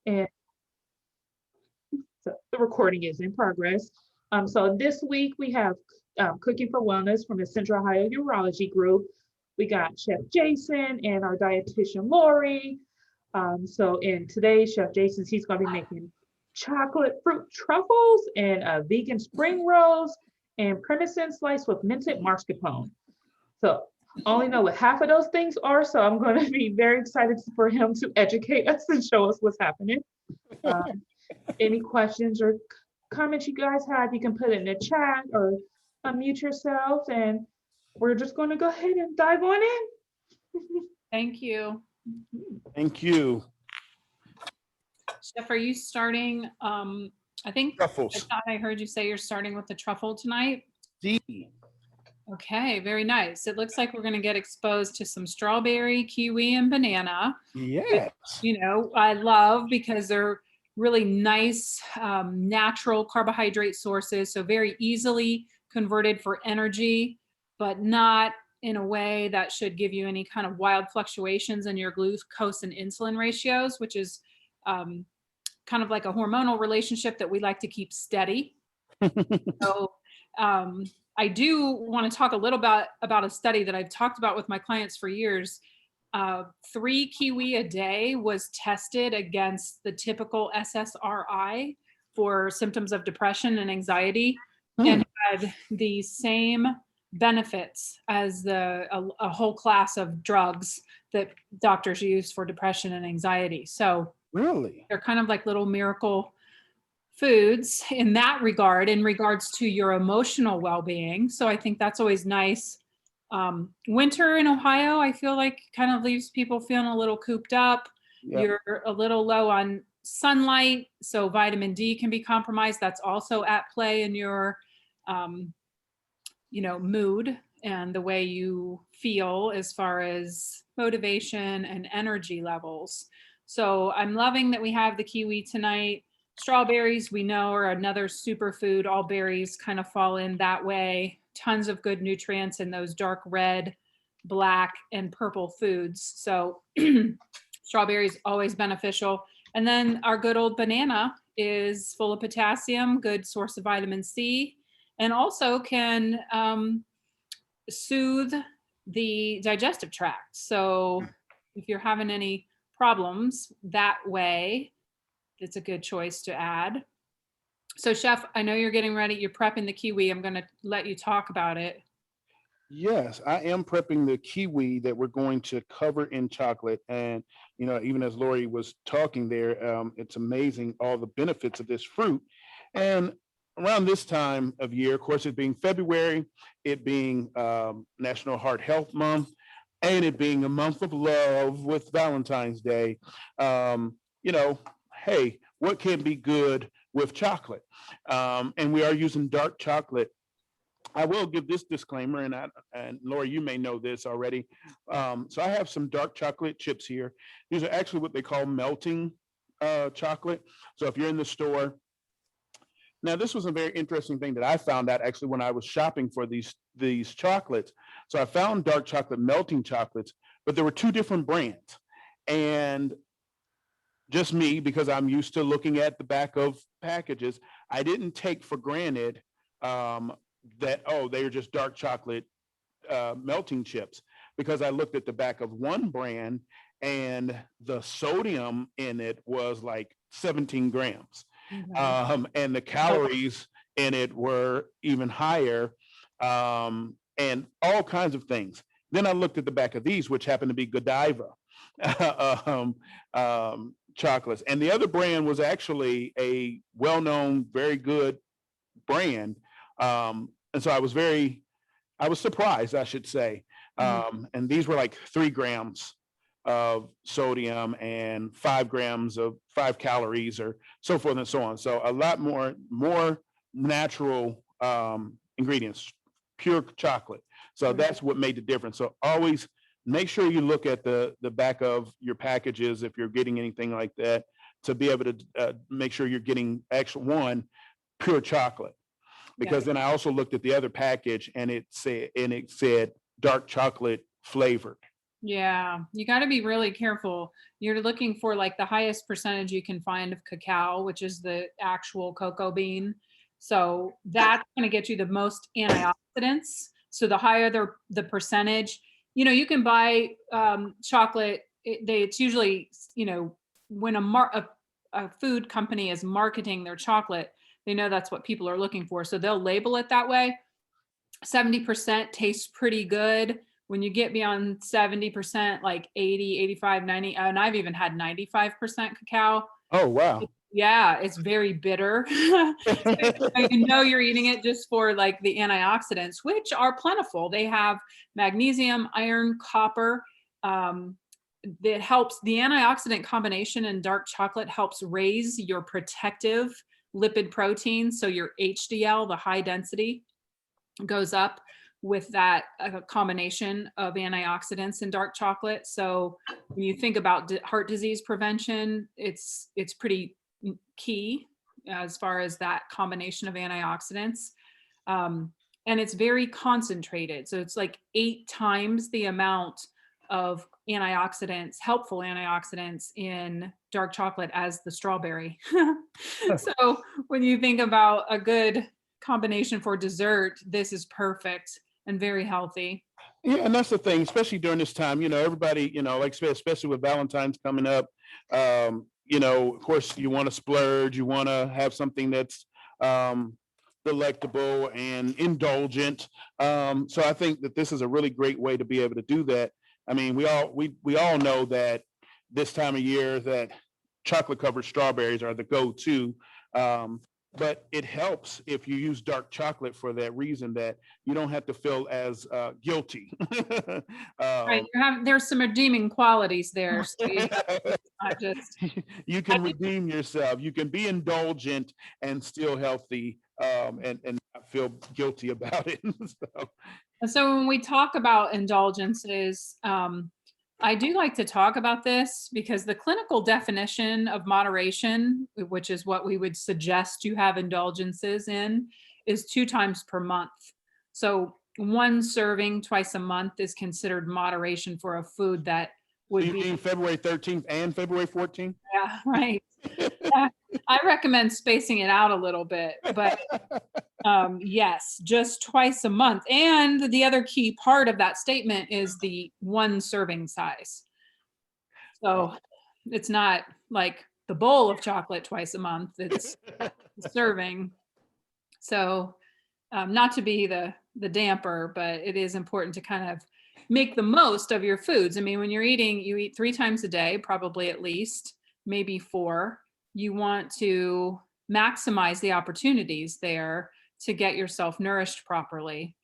And so the recording is in progress. So this week we have Cooking for Wellness from the Central Ohio Urology Group. We got Chef Jason and our dietitian Lori. So in today, Chef Jason's he's going to be making chocolate fruit truffles and vegan spring rolls and Persimmon sliced with minted mascarpone. So I only know what half of those things are, so I'm going to be very excited for him to educate us and show us what's happening. Um, any questions or comments you guys have, you can put it in the chat or unmute yourself, and we're just going to go ahead and dive on in. Thank you. Thank you. Chef, are you starting? I think I Truffles. thought I heard you say you're starting with the truffle tonight. D. Okay, very nice. It looks like we're going to get exposed to some strawberry, kiwi, and banana. Yes. You know, I love because they're really nice, natural carbohydrate sources. So very easily converted for energy, but not in a way that should give you any kind of wild fluctuations in your glucose and insulin ratios, which is kind of like a hormonal relationship that we like to keep steady. So I do want to talk a little bit about a study that I've talked about with my clients for years. 3 kiwi a day was tested against the typical SSRI for symptoms of depression and anxiety and had the same benefits as a whole class of drugs that doctors use for depression and anxiety. So Really? they're kind of like little miracle foods in that regard, in regards to your emotional well-being. So I think that's always nice. Winter in Ohio, I feel like kind of leaves people feeling a little cooped up. Yep. You're a little low on sunlight, so vitamin D can be compromised. That's also at play in your, mood and the way you feel as far as motivation and energy levels. So I'm loving that we have the kiwi tonight. Strawberries, we know, are another superfood. All berries kind of fall in that way. Tons of good nutrients in those dark red, black, and purple foods. So strawberries, always beneficial. And then our good old banana is full of potassium, good source of vitamin C, and also can soothe the digestive tract. So if you're having any problems that way, it's a good choice to add. So Chef, I know you're getting ready. You're prepping the kiwi. I'm going to let you talk about it. Yes, I am prepping the kiwi that we're going to cover in chocolate. And, even as Lori was talking there, it's amazing all the benefits of this fruit. And around this time of year, of course, it being February, it being National Heart Health Month, and it being a month of love with Valentine's Day, hey, what can be good with chocolate? And we are using dark chocolate. I will give this disclaimer, and Laura, you may know this already. So I have some dark chocolate chips here. These are actually what they call melting chocolate. So if you're in the store, now this was a very interesting thing that I found out actually when I was shopping for these chocolates. So I found dark chocolate melting chocolates, but there were 2 different brands. And just me, because I'm used to looking at the back of packages, I didn't take for granted that, they are just dark chocolate melting chips, because I looked at the back of one brand and the sodium in it was like 17 grams. And the calories in it were even higher, and all kinds of things. Then I looked at the back of these, which happened to be Godiva chocolates. And the other brand was actually a well-known, very good brand. And so I was surprised, I should say. And these were like 3 grams of sodium and 5 grams of 5 calories or so forth and so on. So a lot more natural ingredients, pure chocolate. So that's what made the difference. So always make sure you look at the back of your packages if you're getting anything like that, to be able to make sure you're getting pure chocolate. Because then I also looked at the other package and it said dark chocolate flavored. Yeah, you got to be really careful. You're looking for like the highest percentage you can find of cacao, which is the actual cocoa bean. So that's going to get you the most antioxidants. So the higher the percentage, you can buy chocolate. It's usually, when a food company is marketing their chocolate, they know that's what people are looking for. So they'll label it that way. 70% tastes pretty good. When you get beyond 70%, like 80, 85, 90, and I've even had 95% cacao. Oh, wow. Yeah, it's very bitter. So you're eating it just for like the antioxidants, which are plentiful. They have magnesium, iron, copper. That helps, the antioxidant combination in dark chocolate helps raise your protective lipid protein. So your HDL, the high density, goes up with that combination of antioxidants in dark chocolate. So when you think about heart disease prevention, it's pretty key as far as that combination of antioxidants. And it's very concentrated. So it's like 8 times the amount of antioxidants, helpful antioxidants in dark chocolate as the strawberry. So when you think about a good combination for dessert, this is perfect and very healthy. Yeah, and that's the thing, especially during this time, everybody, like I said, especially with Valentine's coming up, of course, you want to splurge, you want to have something that's delectable and indulgent. So I think that this is a really great way to be able to do that. I mean, we all know that this time of year that chocolate covered strawberries are the go-to. But it helps if you use dark chocolate for that reason, that you don't have to feel as guilty. Right, there's some redeeming qualities there, Steve. Not just You can redeem yourself. You can be indulgent and still healthy, and not feel guilty about it. So when we talk about indulgences, I do like to talk about this because the clinical definition of moderation, which is what we would suggest you have indulgences in, is 2 times per month. So 1 serving twice a month is considered moderation for a food that would You be mean February 13th and February 14th? Yeah, right. I recommend spacing it out a little bit, but yes, just twice a month. And the other key part of that statement is the 1 serving size. So it's not like the bowl of chocolate twice a month, it's serving. So not to be the damper, but it is important to kind of make the most of your foods. I mean, when you're eating, you eat 3 times a day, probably at least, maybe 4. You want to maximize the opportunities there to get yourself nourished properly.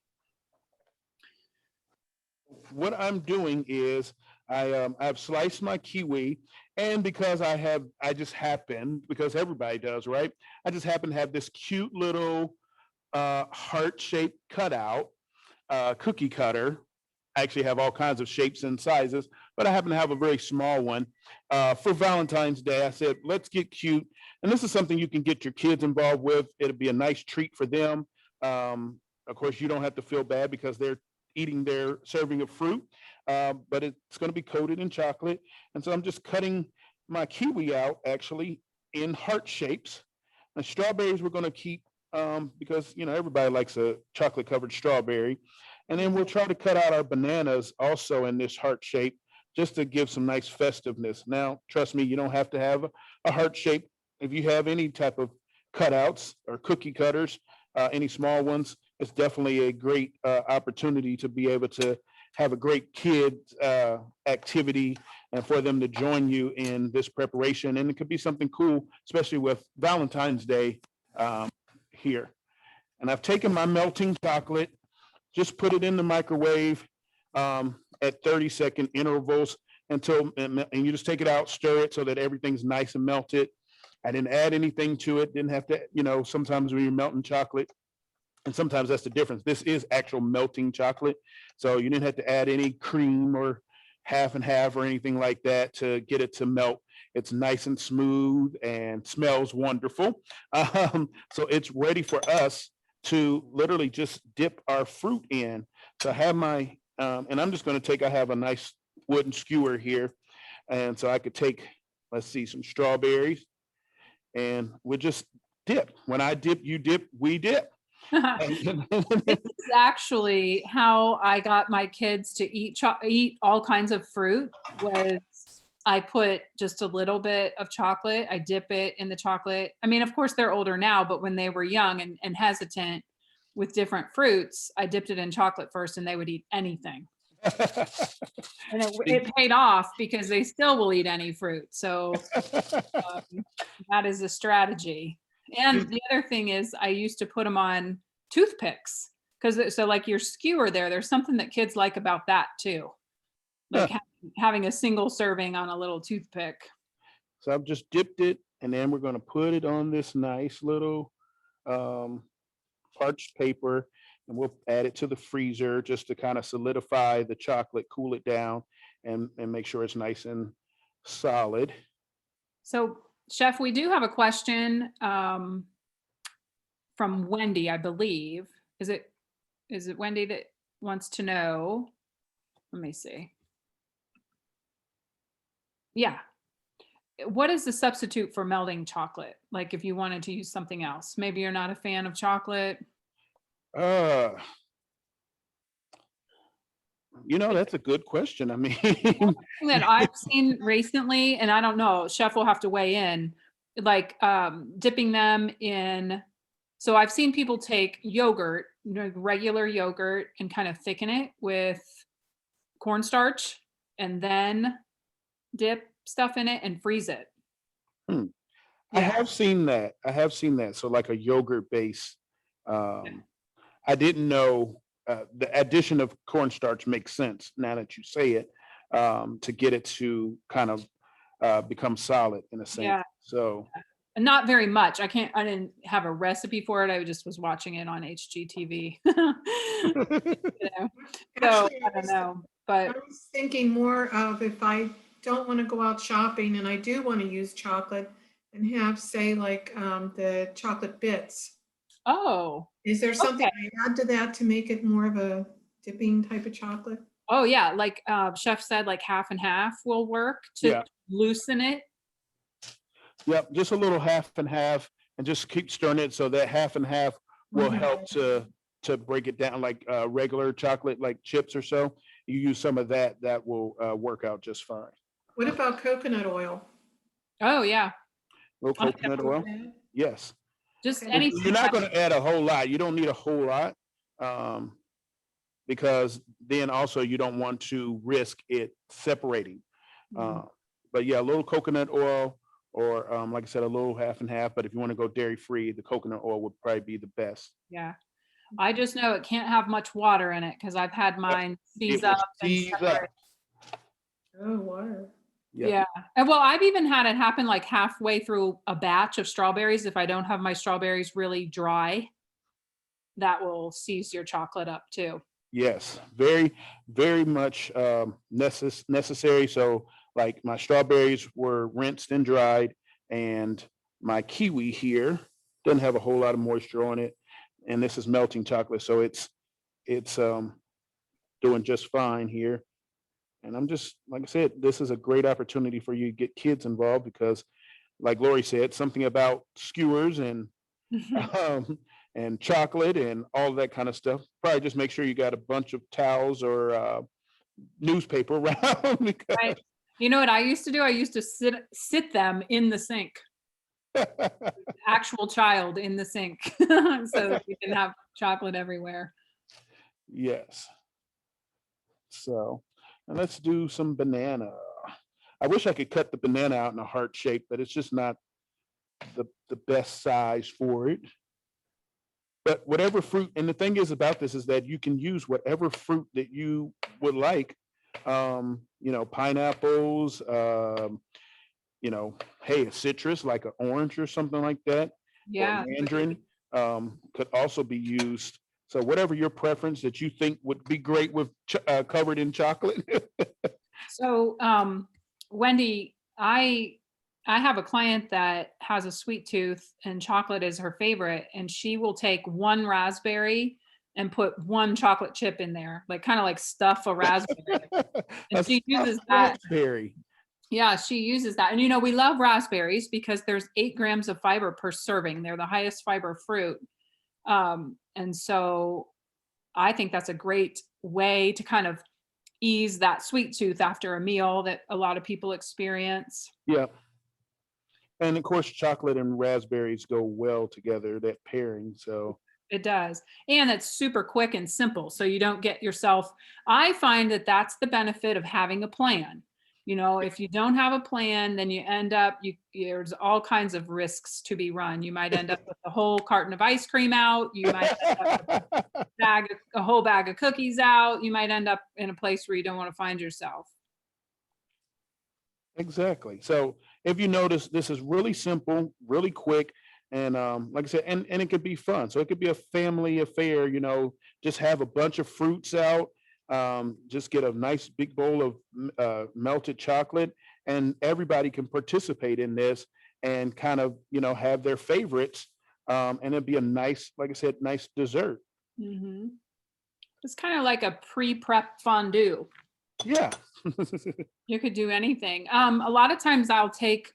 What I'm doing is I've sliced my kiwi, and because because everybody does, right? I just happen to have this cute little heart-shaped cutout cookie cutter. I actually have all kinds of shapes and sizes, but I happen to have a very small one. For Valentine's Day, I said, let's get cute. And this is something you can get your kids involved with. It'll be a nice treat for them. Of course, you don't have to feel bad because they're eating their serving of fruit, but it's going to be coated in chocolate. And so I'm just cutting my kiwi out actually in heart shapes. And strawberries we're going to keep because everybody likes a chocolate covered strawberry. And then we'll try to cut out our bananas also in this heart shape, just to give some nice festiveness. Now, trust me, you don't have to have a heart shape. If you have any type of cutouts or cookie cutters, any small ones, it's definitely a great opportunity to be able to have a great kid activity and for them to join you in this preparation. And it could be something cool, especially with Valentine's Day here. And I've taken my melting chocolate, just put it in the microwave at 30-second intervals and you just take it out, stir it so that everything's nice and melted. I didn't add anything to it, didn't have to, sometimes when you're melting chocolate, and sometimes that's the difference. This is actual melting chocolate. So you didn't have to add any cream or half and half or anything like that to get it to melt. It's nice and smooth and smells wonderful. So it's ready for us to literally just dip our fruit in. So I have my, and I'm just going to I have a nice wooden skewer here. And so I could take, let's see, some strawberries and we'll just dip. When I dip, you dip, we dip. This is actually how I got my kids to eat all kinds of fruit. Was I put just a little bit of chocolate, I dip it in the chocolate. I mean, of course, they're older now, but when they were young and hesitant with different fruits, I dipped it in chocolate first and they would eat anything. And it paid off because they still will eat any fruit. So that is a strategy. And the other thing is I used to put them on toothpicks because so like your skewer there's something that kids like about that too. Like having a single serving on a little toothpick. So I've just dipped it and then we're going to put it on this nice little parched paper and we'll add it to the freezer just to kind of solidify the chocolate, cool it down and make sure it's nice and solid. So Chef, we do have a question from Wendy, I believe. Is it Wendy that wants to know? Let me see. Yeah. What is the substitute for melting chocolate? Like if you wanted to use something else, maybe you're not a fan of chocolate. That's a good question. I mean, that I've seen recently, and I don't know, Chef will have to weigh in, like dipping them in. So I've seen people take yogurt, regular yogurt, and kind of thicken it with cornstarch and then dip stuff in it and freeze it. I have seen that. So like a yogurt base. I didn't know the addition of cornstarch makes sense now that you say it, to get it to kind of become solid in a sense. Yeah. So not very much. I didn't have a recipe for it. I just was watching it on HGTV. So I don't know, but I was thinking more of if I don't want to go out shopping and I do want to use chocolate and have, say, like the chocolate bits. Oh. Is there something I add to that to make it more of a dipping type of chocolate? Oh yeah, like Chef said, like half and half will work to loosen it. Yep, just a little half and half, and just keep stirring it so that half and half will help to break it down like regular chocolate, like chips or so. You use some of that will work out just fine. What about coconut oil? Oh yeah. A little coconut oil. Yes. Just anything. You're not going to add a whole lot. You don't need a whole lot, because then also you don't want to risk it separating. But yeah, a little coconut oil, or like I said, a little half and half. But if you want to go dairy free, the coconut oil would probably be the best. Yeah. I just know it can't have much water in it because I've had mine seize up. Oh, water. Yeah. And well, I've even had it happen like halfway through a batch of strawberries. If I don't have my strawberries really dry, that will seize your chocolate up too. Yes, very, very much necessary. So like my strawberries were rinsed and dried, and my kiwi here doesn't have a whole lot of moisture on it. And this is melting chocolate. So it's doing just fine here. And I'm just, like I said, this is a great opportunity for you to get kids involved because, like Lori said, something about skewers and chocolate and all that kind of stuff. Probably just make sure you got a bunch of towels or newspaper around. Right. You know what I used to do? I used to sit them in the sink. Actual child in the sink so that you can have chocolate everywhere. Yes. So. And let's do some banana. I wish I could cut the banana out in a heart shape, but it's just not the best size for it. But whatever fruit, and the thing is about this is that you can use whatever fruit that you would like. Pineapples, hey, a citrus like an orange or something like that. Yeah. Or mandarin could also be used. So whatever your preference that you think would be great with covered in chocolate. So Wendy, I have a client that has a sweet tooth and chocolate is her favorite, and she will take one raspberry, and put one chocolate chip in there, like kind of like stuff a raspberry. And A she uses stuffed that. raspberry. Yeah, she uses that. And you know, we love raspberries because there's 8 grams of fiber per serving. They're the highest fiber fruit. And so I think that's a great way to kind of ease that sweet tooth after a meal that a lot of people experience. Yeah. And of course, chocolate and raspberries go well together, that pairing. So It does. And it's super quick and simple. So you don't get yourself, I find that that's the benefit of having a plan. You know, if you don't have a plan, then you end up, there's all kinds of risks to be run. You might end up with a whole carton of ice cream out. You might end up with a whole bag of cookies out. You might end up in a place where you don't want to find yourself. exactly. So if you notice, this is really simple, really quick. And like I said, and it could be fun. So it could be a family affair, you know, just have a bunch of fruits out. Just get a nice big bowl of melted chocolate, and everybody can participate in this and kind of, you know, have their favorites. And it'd be a nice, like I said, nice dessert. Mm-hmm. It's kind of like a pre-prep fondue. Yeah. You could do anything. A lot of times I'll take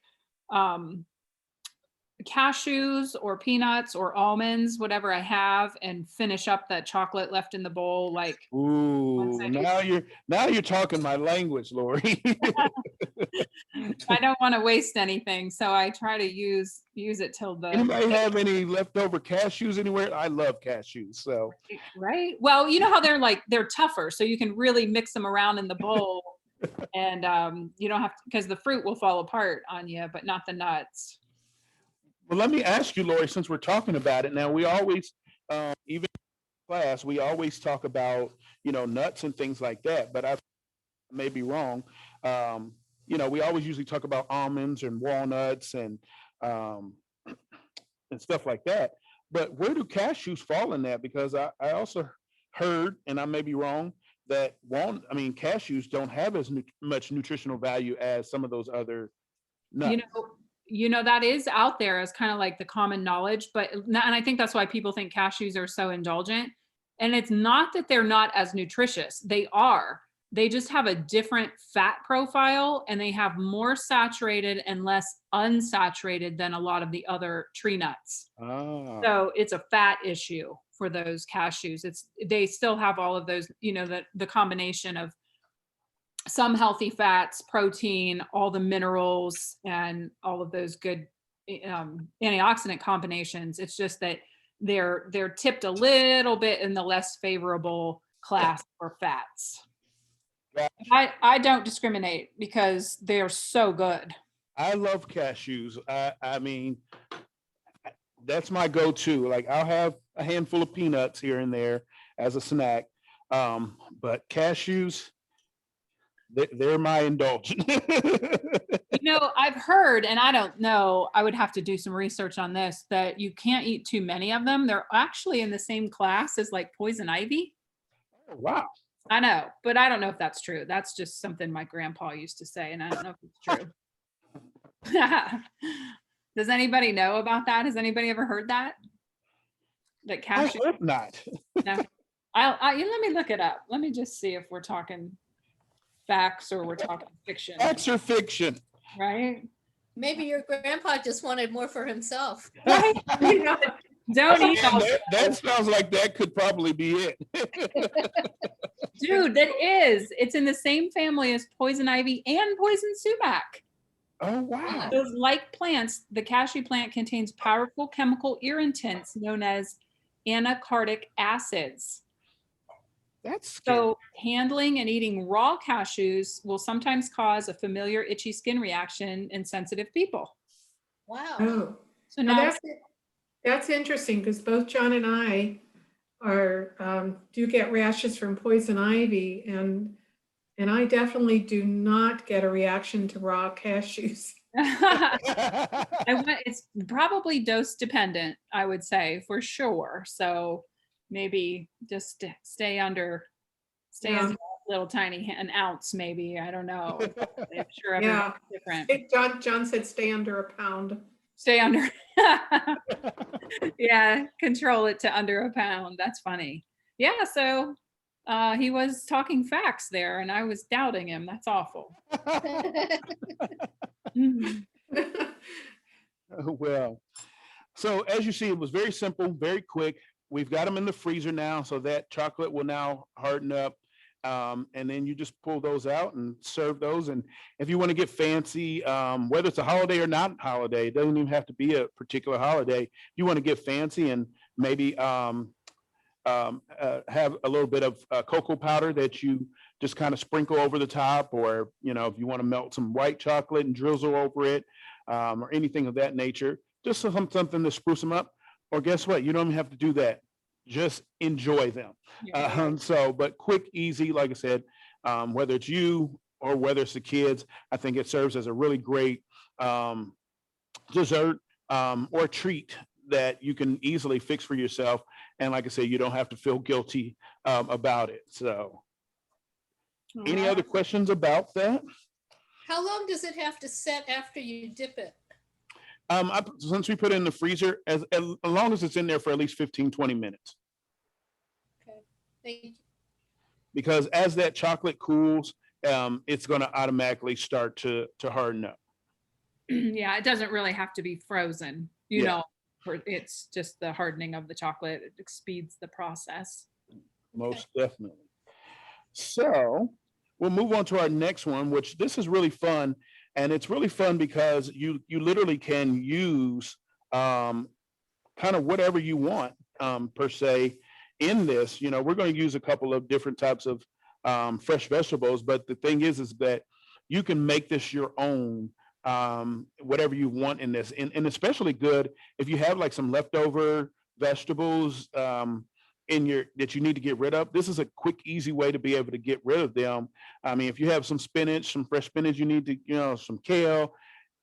cashews or peanuts or almonds, whatever I have, and finish up that chocolate left in the bowl. Like, Ooh, now you're talking my language, Lori. I don't want to waste anything, so I try to use it till the Anybody have any leftover cashews anywhere? I love cashews. So right. Well, you know how they're tougher, so you can really mix them around in the bowl, and you don't have to, because the fruit will fall apart on you, but not the nuts. well, let me ask you, Lori, since we're talking about it now, we always, even in class, we always talk about, you know, nuts and things like that, but I may be wrong. You know, we always usually talk about almonds and walnuts um, and stuff like that. But where do cashews fall in that? Because I also heard, and I may be wrong, that cashews don't have as much nutritional value as some of those other nuts. You know, that is out there as kind of like the common knowledge, and I think that's why people think cashews are so indulgent. And it's not that they're not as nutritious. They are. They just have a different fat profile, and they have more saturated and less unsaturated than a lot of the other tree nuts. Ah. So it's a fat issue for those cashews. They still have all of those, you know, the combination of some healthy fats, protein, all the minerals, and all of those good antioxidant combinations. It's just that they're tipped a little bit in the less favorable class for fats. I don't discriminate because they're so good. I love cashews. I mean, that's my go-to. Like, I'll have a handful of peanuts here and there as a snack. But cashews, they're my indulgence. You know, I've heard, and I don't know, I would have to do some research on this, that you can't eat too many of them. They're actually in the same class as like poison ivy. Oh, wow. I know, but I don't know if that's true. That's just something my grandpa used to say, and I don't know if it's true. Does anybody know about that? Has anybody ever heard that? That cashew? I hope not. No. Let me look it up. Let me just see if we're talking facts or we're talking fiction. Facts or fiction? Right? Maybe your grandpa just wanted more for himself. Right? Don't eat all that sounds like that could probably be it. Dude, that is. It's in the same family as poison ivy and poison sumac. Oh, wow. Those like plants, the cashew plant contains powerful chemical irritants known as anacardic acids. That's scary. So handling and eating raw cashews will sometimes cause a familiar itchy skin reaction in sensitive people. Wow. Oh, So now now, that's interesting because both John and I do get rashes from poison ivy, and I definitely do not get a reaction to raw cashews. it's probably dose dependent, I would say, for sure. So maybe just stay under a little tiny, an ounce maybe. I don't know. I'm sure everyone's different. John said stay under a pound. Stay under. Yeah, control it to under a pound. That's funny. Yeah, so he was talking facts there and I was doubting him. That's awful. Well, so as you see, it was very simple, very quick. We've got them in the freezer now, so that chocolate will now harden up. And then you just pull those out and serve those. And if you want to get fancy, whether it's a holiday or not holiday, it doesn't even have to be a particular holiday. If you want to get fancy and maybe have a little bit of cocoa powder that you just kind of sprinkle over the top, or if you want to melt some white chocolate and drizzle over it, or anything of that nature, just something to spruce them up. Or guess what? You don't even have to do that. Just enjoy them. Yeah. But quick, easy, like I said, whether it's you or whether it's the kids, I think it serves as a really great dessert or treat that you can easily fix for yourself. And like I said, you don't have to feel guilty about it. So any other questions about that? How long does it have to set after you dip it? Since we put it in the freezer, as long as it's in there for at least 15-20 minutes. Okay, thank you. Because as that chocolate cools, it's going to automatically start to harden up. Yeah, it doesn't really have to be frozen, it's just the hardening of the chocolate. It speeds the process. Most definitely. So we'll move on to our next one, which this is really fun. And it's really fun because you literally can use kind of whatever you want per se in this. We're going to use a couple of different types of fresh vegetables, but the thing is that you can make this your own, whatever you want in this, and especially good if you have like some leftover vegetables that you need to get rid of. This is a quick, easy way to be able to get rid of them. I mean, if you have some spinach, some fresh spinach, you need to, some kale.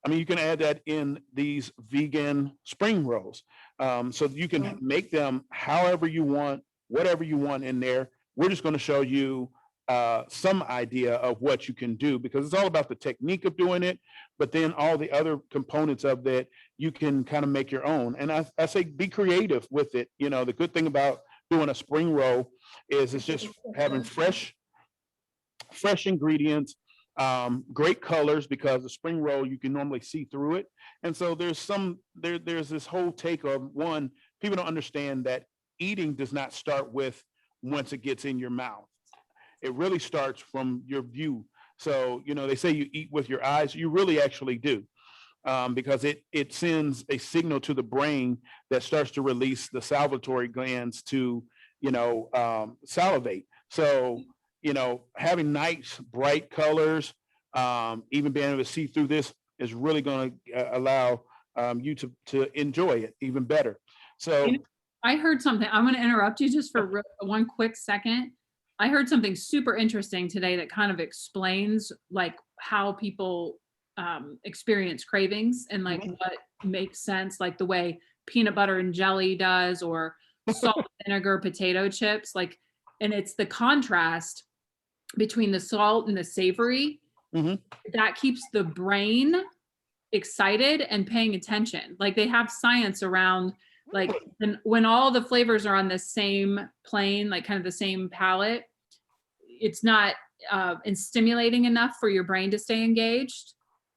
I mean, you can add that in these vegan spring rolls. So you can make them however you want, whatever you want in there. We're just going to show you some idea of what you can do, because it's all about the technique of doing it, but then all the other components of that you can kind of make your own. And I say be creative with it. The good thing about doing a spring roll is it's just having fresh ingredients, great colors, because the spring roll you can normally see through it. And so there's this whole take of, one, people don't understand that eating does not start with once it gets in your mouth. It really starts from your view. So they say you eat with your eyes. You really actually do. Because it sends a signal to the brain that starts to release the salivatory glands to, salivate. So, having nice, bright colors, even being able to see through this is really going to allow you to enjoy it even better. So I heard something. I'm going to interrupt you just for one quick second. I heard something super interesting today that kind of explains like how people experience cravings and like what makes sense, like the way peanut butter and jelly does, or salt, vinegar, potato chips, like, and it's the contrast between the salt and the savory that keeps the brain excited and paying attention. Like they have science around like when all the flavors are on the same plane, like kind of the same palette, it's not stimulating enough for your brain to stay engaged.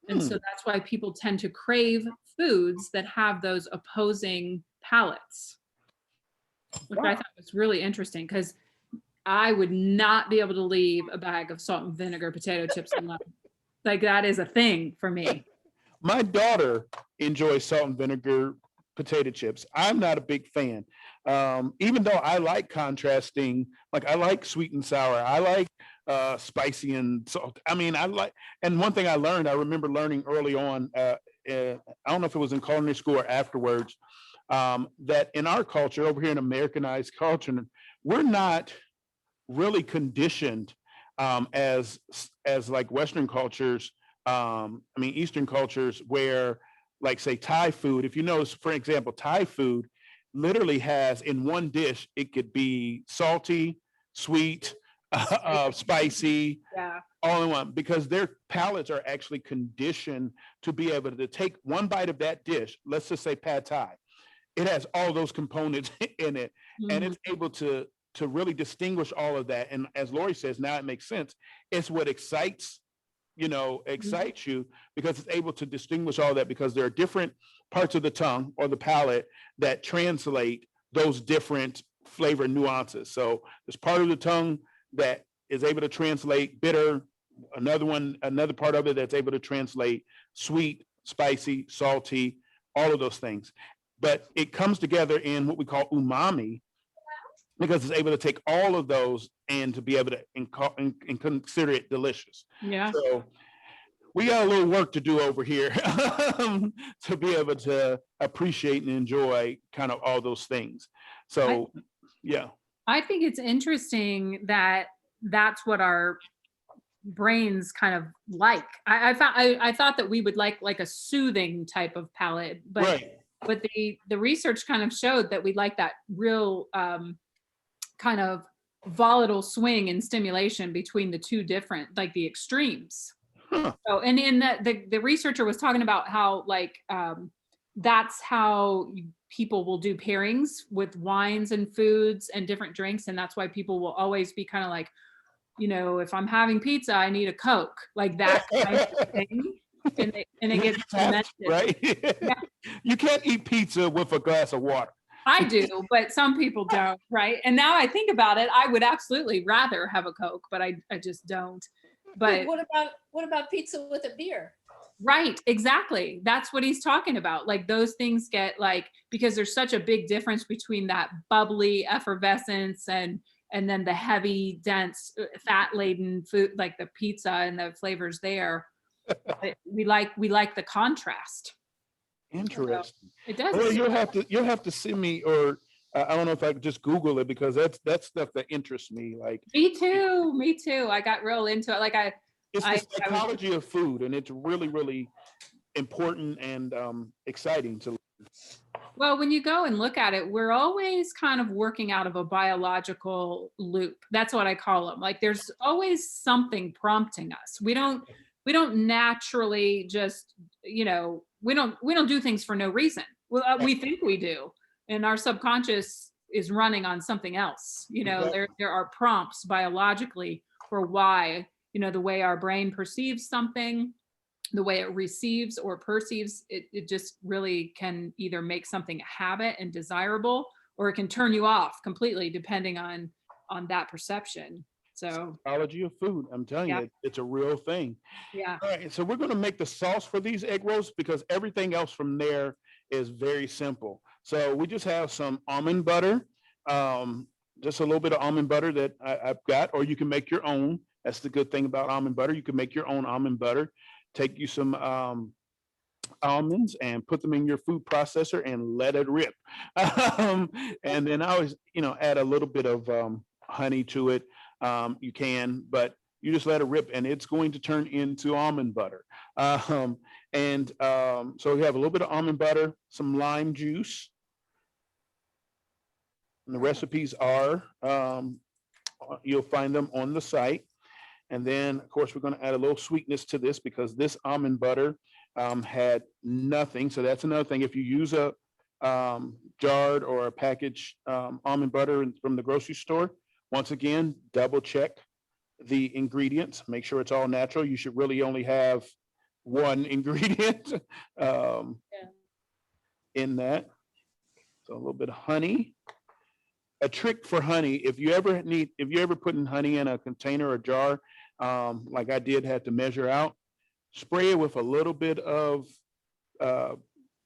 And so that's why people tend to crave foods that have those opposing palates, which I thought was really interesting, because I would not be able to leave a bag of salt and vinegar potato chips alone. Like that is a thing for me. My daughter enjoys salt and vinegar potato chips. I'm not a big fan. Even though I like contrasting, like I like sweet and sour. I like spicy and salt. I mean, and one thing I remember learning early on, I don't know if it was in culinary school or afterwards, that in our culture, over here in Americanized culture, we're not really conditioned as like Western cultures, Eastern cultures, where like say Thai food, if you notice, for example, Thai food literally has in one dish, it could be salty, sweet, spicy, all in one, because their palates are actually conditioned to be able to take one bite of that dish. Let's just say pad Thai. It has all those components in it, and it's able to to really distinguish all of that. And as Lori says, now it makes sense. It's what excites you because it's able to distinguish all that, because there are different parts of the tongue or the palate that translate those different flavor nuances. So there's part of the tongue that is able to translate bitter, another part of it that's able to translate sweet, spicy, salty, all of those things. But it comes together in what we call umami, because it's able to take all of those and to be able to and consider it delicious. Yeah. So we got a little work to do over here to be able to appreciate and enjoy kind of all those things. So, yeah. I think it's interesting that that's what our brains kind of like. I thought that we would like a soothing type of palate, but Right. but the research kind of showed that we like that real kind of volatile swing in stimulation between the two different, like the extremes. Huh. So, and in the researcher was talking about how that's how people will do pairings with wines and foods and different drinks, and that's why people will always be kind of like, if I'm having pizza, I need a Coke, like that kind of thing. And it gets cemented. Right. Yeah. You can't eat pizza with a glass of water. I do, but some people don't, right? And now I think about it, I would absolutely rather have a Coke, but I just don't. But What about pizza with a beer? right, exactly. That's what he's talking about. Like those things get because there's such a big difference between that bubbly effervescence and then the heavy, dense, fat-laden food, like the pizza and the flavors there. We like the contrast. Interesting. It does. Well, you'll have to send me, or I don't know if I could just Google it, because that's stuff that interests me. Like Me too. I got real into it. it's the psychology of food, and it's really, really important and exciting to learn. Well, when you go and look at it, we're always kind of working out of a biological loop. That's what I call them. Like there's always something prompting us. We don't naturally just, we don't do things for no reason. Well, we think we do, and our subconscious is running on something else. There are prompts biologically for why, the way our brain perceives something, the way it receives or perceives it just really can either make something a habit and desirable, or it can turn you off completely depending on that perception. So Psychology of food, I'm telling you, it's a real thing. Yeah. All right, so we're going to make the sauce for these egg rolls, because everything else from there is very simple. So we just have some almond butter, just a little bit of almond butter that I've got, or you can make your own. That's the good thing about almond butter. You can make your own almond butter. Take you some almonds and put them in your food processor and let it rip. And then I always, add a little bit of honey to it. You can, but you just let it rip, and it's going to turn into almond butter. So we have a little bit of almond butter, some lime juice. And the recipes are, you'll find them on the site. And then, of course, we're going to add a little sweetness to this, because this almond butter had nothing. So that's another thing. If you use a jarred or a packaged almond butter from the grocery store, once again, double check the ingredients. Make sure it's all natural. You should really only have one ingredient in that. So a little bit of honey. A trick for honey, if you ever putting honey in a container or jar, like I did, had to measure out, spray it with a little bit of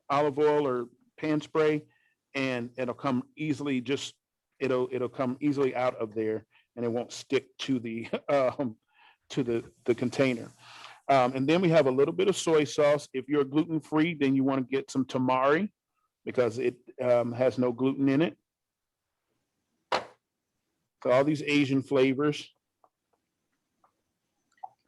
olive oil or pan spray, and it'll come easily. It'll come easily out of there, and it won't stick to the the container. And then we have a little bit of soy sauce. If you're gluten-free, then you want to get some tamari, because it has no gluten in it. So all these Asian flavors.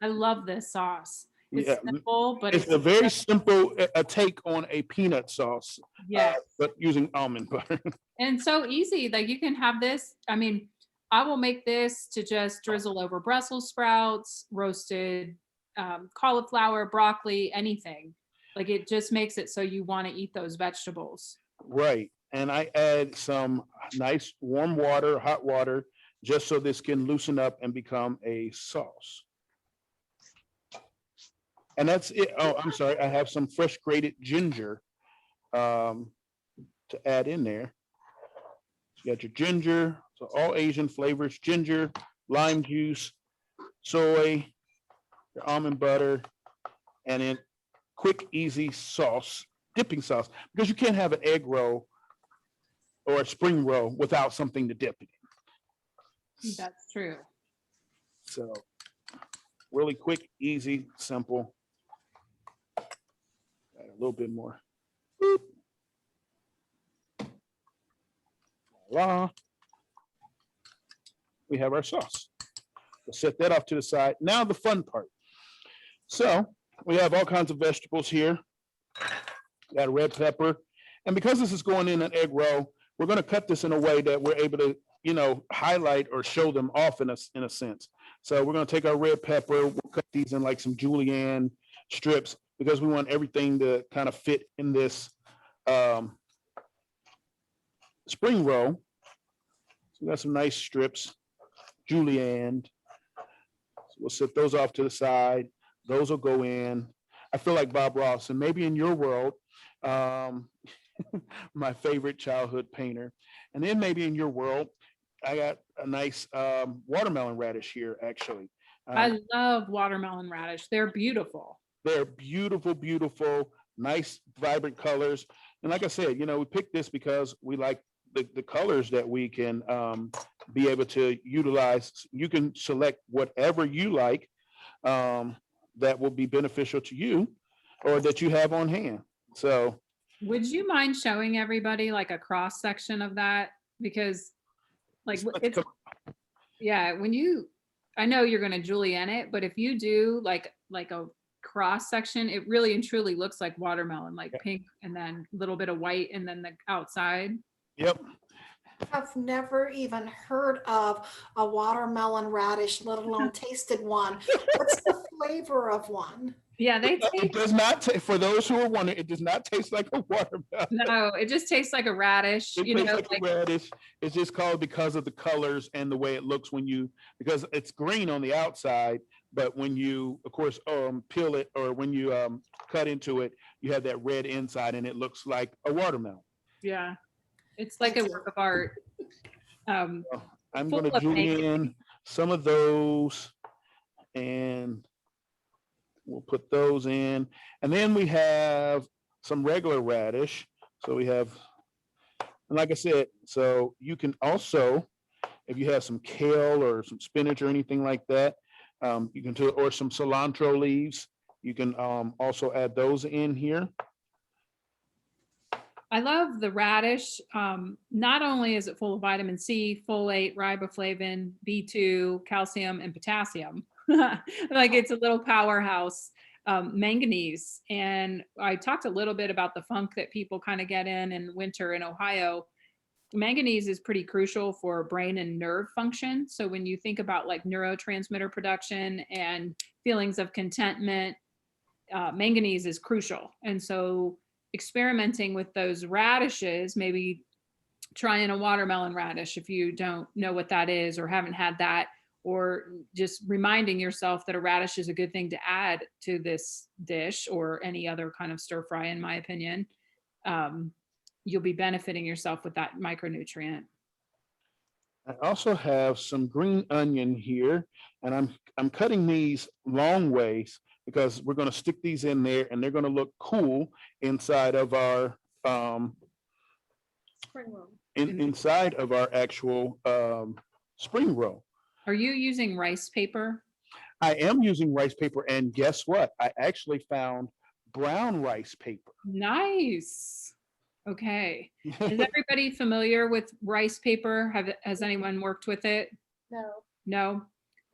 I love this sauce. It's Yeah, simple, but it's a very simple take on a peanut sauce, yes. but using almond butter. And so easy. Like you can have this. I mean, I will make this to just drizzle over Brussels sprouts, roasted cauliflower, broccoli, anything. Like it just makes it so you want to eat those vegetables. Right. and I add some nice warm water, hot water, just so this can loosen up and become a sauce. And that's it. Oh, I'm sorry. I have some fresh grated ginger to add in there. So you got your ginger, so all Asian flavors, ginger, lime juice, soy, your almond butter, and then quick, easy sauce, dipping sauce, because you can't have an egg roll or a spring roll without something to dip it in. That's true. So really quick, easy, simple. Add a little bit more. Boop. Voila. We have our sauce. We'll set that off to the side. Now the fun part. So we have all kinds of vegetables here. Got red pepper. And because this is going in an egg roll, we're going to cut this in a way that we're able to, you know, highlight or show them off in a sense. So we're going to take our red pepper, we'll cut these in like some julienne strips because we want everything to kind of fit in this spring roll. So we got some nice strips, julienne. So we'll set those off to the side. Those will go in. I feel like Bob Ross, and maybe in your world, my favorite childhood painter. And then maybe in your world, I got a nice watermelon radish here, actually. I love watermelon radish. They're beautiful. They're beautiful, beautiful, nice, vibrant colors. And like I said, you know, we picked this because we like the colors that we can be able to utilize. You can select whatever you like that will be beneficial to you or that you have on hand. So would you mind showing everybody like a cross section of that? Because like it's, yeah, when you, I know you're going to julienne it, but if you do like a cross section, it really and truly looks like watermelon, like pink and then a little bit of white and then the outside. Yep. I've never even heard of a watermelon radish, let alone tasted one. What's the flavor of one? Yeah, they It taste, does not, for those who are wondering, it does not taste like a watermelon. no, it just tastes like a radish, It you tastes know, like like, a radish. It's just called because of the colors and the way it looks when you, because it's green on the outside, but when you, of course, peel it or when you cut into it, you have that red inside and it looks like a watermelon. yeah, it's like a work of art. I'm Full going to of julienne some of those and we'll put those in. And then we have some regular radish. So we have, and like I said, so you can also, if you have some kale or some spinach or anything like that, you can do, or some cilantro leaves, you can also add those in here. I love the radish. Not only is it full of vitamin C, folate, riboflavin, B2, calcium, and potassium, like it's a little powerhouse, manganese. And I talked a little bit about the funk that people kind of get in winter in Ohio. Manganese is pretty crucial for brain and nerve function. So when you think about like neurotransmitter production and feelings of contentment, manganese is crucial. And so experimenting with those radishes, maybe trying a watermelon radish if you don't know what that is or haven't had that, or just reminding yourself that a radish is a good thing to add to this dish or any other kind of stir fry, in my opinion. You'll be benefiting yourself with that micronutrient. I also have some green onion here, and I'm cutting these long ways because we're going to stick these in there and they're going to look cool inside of our Spring roll. inside of our actual spring roll. Are you using rice paper? I am using rice paper, and guess what? I actually found brown rice paper. Nice. Okay. Is everybody familiar with rice paper? Has anyone worked with it? No. No?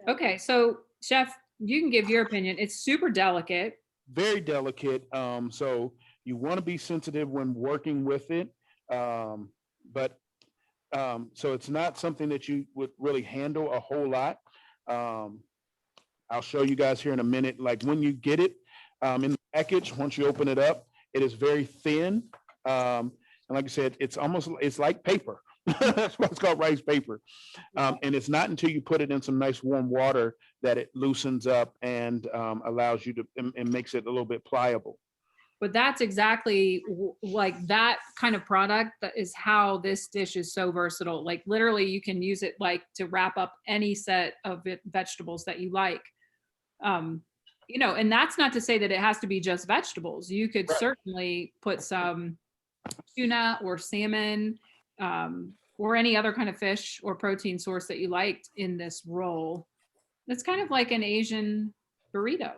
Okay, so Chef, you can give your opinion. It's super delicate. Very delicate. So you want to be sensitive when working with it. But so it's not something that you would really handle a whole lot. I'll show you guys here in a minute. Like when you get it in the package, once you open it up, it is very thin. And And like I said, it's like paper. That's why it's called rice paper. And it's not until you put it in some nice warm water that it loosens up and allows you to, and makes it a little bit pliable. But that's exactly like that kind of product. That is how this dish is so versatile. Like literally you can use it like to wrap up any set of vegetables that you like. You know, and that's not to say that it has to be just vegetables. You could certainly put some tuna or salmon, or any other kind of fish or protein source that you liked in this roll. It's kind of like an Asian burrito.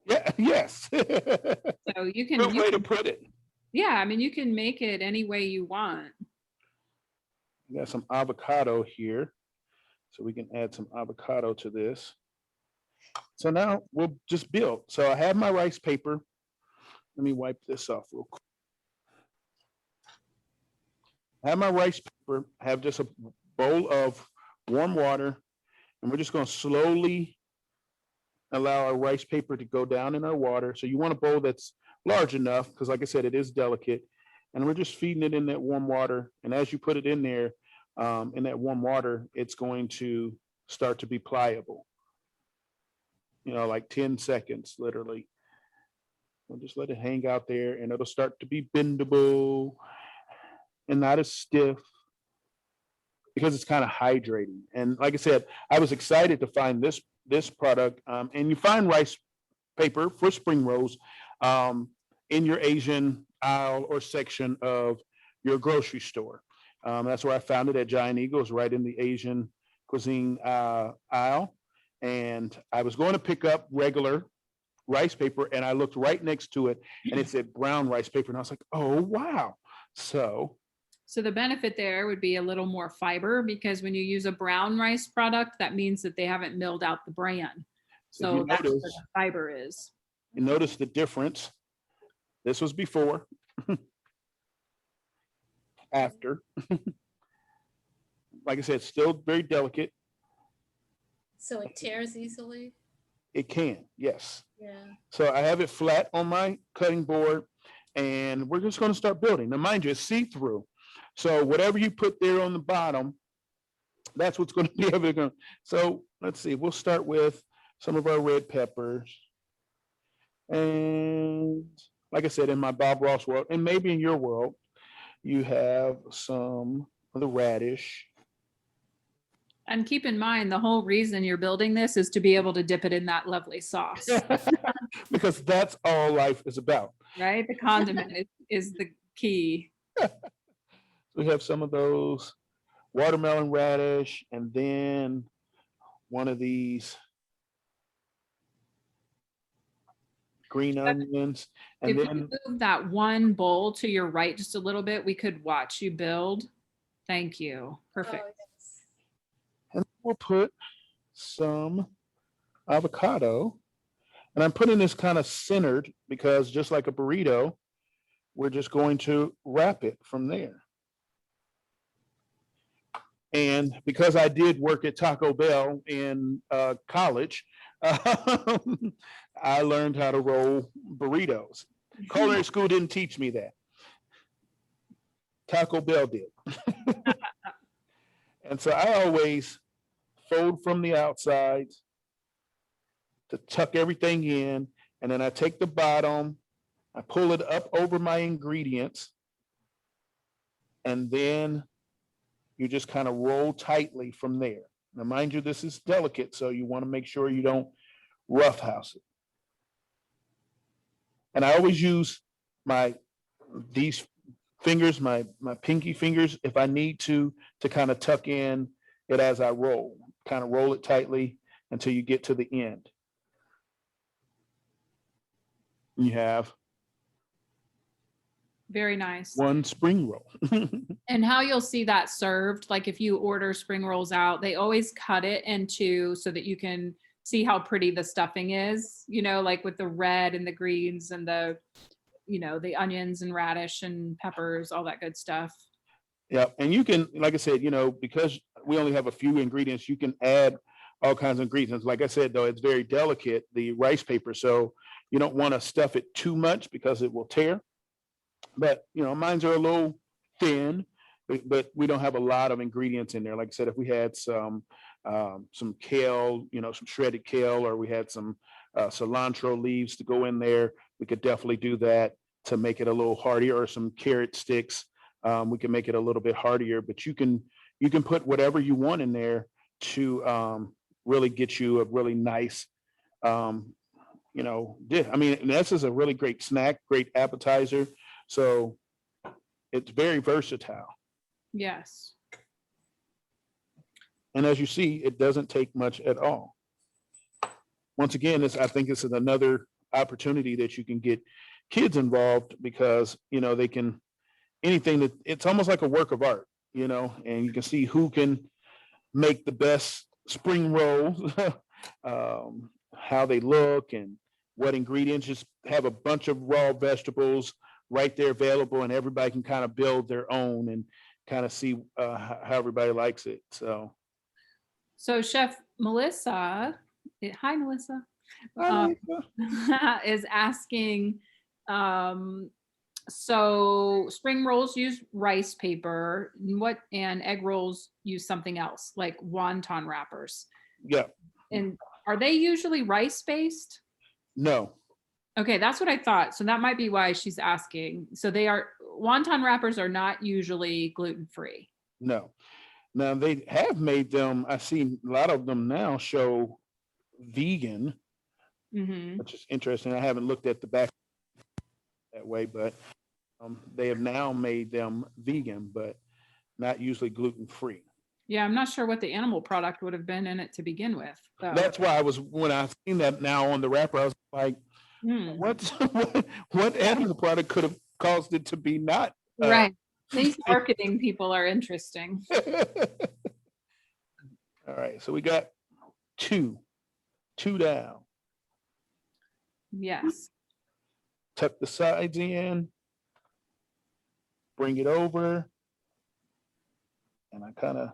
Yeah, yes. So you can, Good way to put it. yeah, I mean, you can make it any way you want. We got some avocado here. So we can add some avocado to this. So now we'll just build. So I have my rice paper. Let me wipe this off real quick. I have my rice paper. I have just a bowl of warm water, and we're just going to slowly allow our rice paper to go down in our water. So you want a bowl that's large enough, because like I said, it is delicate. And we're just feeding it in that warm water. And as you put it in there, in that warm water, it's going to start to be pliable. You know, like 10 seconds, literally. We'll just let it hang out there and it'll start to be bendable and not as stiff, because it's kind of hydrating. And like I said, I was excited to find this product. And you find rice paper for spring rolls in your Asian aisle or section of your grocery store. That's where I found it at Giant Eagle. It's right in the Asian cuisine aisle. And I was going to pick up regular rice paper, and I looked right next to it, and it said brown rice paper. And I was like, oh, wow. So the benefit there would be a little more fiber, because when you use a brown rice product, that means that they haven't milled out the bran. So that's where the fiber is. You notice the difference. This was before, after. Like I said, still very delicate. So it tears easily? It can, yes. Yeah. So I have it flat on my cutting board, and we're just going to start building. Now, mind you, it's see-through. So whatever you put there on the bottom, that's what's going to be able to go. So let's see, we'll start with some of our red peppers. And like I said, in my Bob Ross world, and maybe in your world, you have some of the radish. And keep in mind, the whole reason you're building this is to be able to dip it in that lovely sauce, Because that's all life is about. right? The condiment is the key. We have some of those watermelon radish, and then one of these green onions. And If then you move that one bowl to your right just a little bit, we could watch you build. Thank you. Perfect. Oh, yes. and we'll put some avocado. And I'm putting this kind of centered because just like a burrito, we're just going to wrap it from there. And because I did work at Taco Bell in college, I learned how to roll burritos. Culinary school didn't teach me that. Taco Bell did. And so I always fold from the outside to tuck everything in. And then I take the bottom, I pull it up over my ingredients, and then you just kind of roll tightly from there. Now, mind you, this is delicate, so you want to make sure you don't roughhouse it. And I always use these fingers, my pinky fingers, if I need to kind of tuck in it as I roll, kind of roll it tightly until you get to the end. You have Very nice. one spring roll. And how you'll see that served, like if you order spring rolls out, they always cut it into so that you can see how pretty the stuffing is, you know, like with the red and the greens and the, you know, the onions and radish and peppers, all that good stuff. Yeah, and you can, like I said, you know, because we only have a few ingredients, you can add all kinds of ingredients. Like I said, though, it's very delicate, the rice paper, so you don't want to stuff it too much because it will tear. But, you know, mine's are a little thin, but we don't have a lot of ingredients in there. Like I said, if we had some kale, some shredded kale, or we had some cilantro leaves to go in there, we could definitely do that to make it a little heartier, or some carrot sticks. We can make it a little bit heartier, but you can put whatever you want in there to really get you a really nice, dish. I mean, and this is a really great snack, great appetizer. So it's very versatile. Yes. And as you see, it doesn't take much at all. Once again, I think this is another opportunity that you can get kids involved, because, they can, anything that, it's almost like a work of art, and you can see who can make the best spring rolls, how they look and what ingredients. Just have a bunch of raw vegetables right there available, and everybody can kind of build their own and kind of see how everybody likes it. So Chef Melissa, hi Melissa, is asking, so spring rolls use rice paper, and egg rolls use something else like wonton wrappers. Yeah. And are they usually rice based? No. Okay, that's what I thought. So that might be why she's asking. So wonton wrappers are not usually gluten free. No. Now they have made them. I see a lot of them now show vegan, which is interesting. I haven't looked at the back that way, but they have now made them vegan, but not usually gluten free. Yeah, I'm not sure what the animal product would have been in it to begin with. So. That's why when I seen that now on the wrapper, I was like, what animal product could have caused it to be not? Right. These marketing people are interesting. All right, so we got two down. Yes. Tuck the sides in, bring it over, and I kind of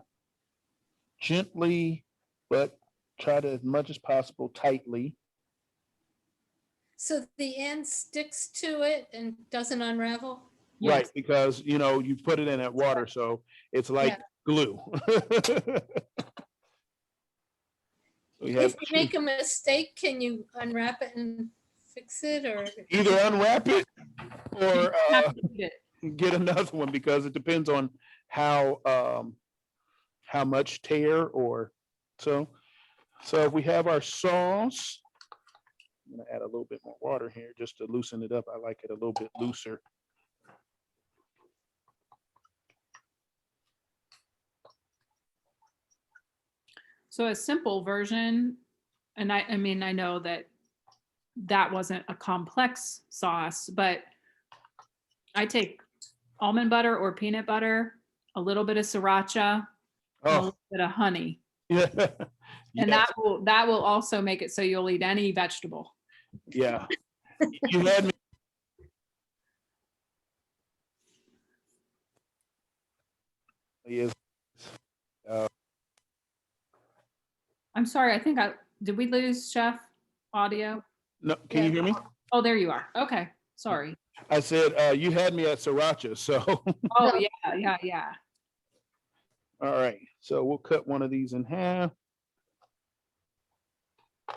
gently, but try to, as much as possible, tightly. So the end sticks to it and doesn't unravel? Yes. Right, because you put it in that water, so it's like glue. If you make a mistake, can you unwrap it and fix it, or? Either unwrap it or get another one, because it depends on how much tear or so. So if we have our sauce, I'm gonna add a little bit more water here just to loosen it up. I like it a little bit looser. So a simple version, and I mean, I know that wasn't a complex sauce, but I take almond butter or peanut butter, a little bit of sriracha, and a little bit of honey. Yeah. And that will also make it so you'll eat any vegetable. Yeah. You had me. Yes. I'm sorry, did we lose Chef audio? No, can you hear me? Oh, there you are. Okay, sorry. I said you had me at sriracha, so. Oh, yeah. All right, so we'll cut one of these in half. I'll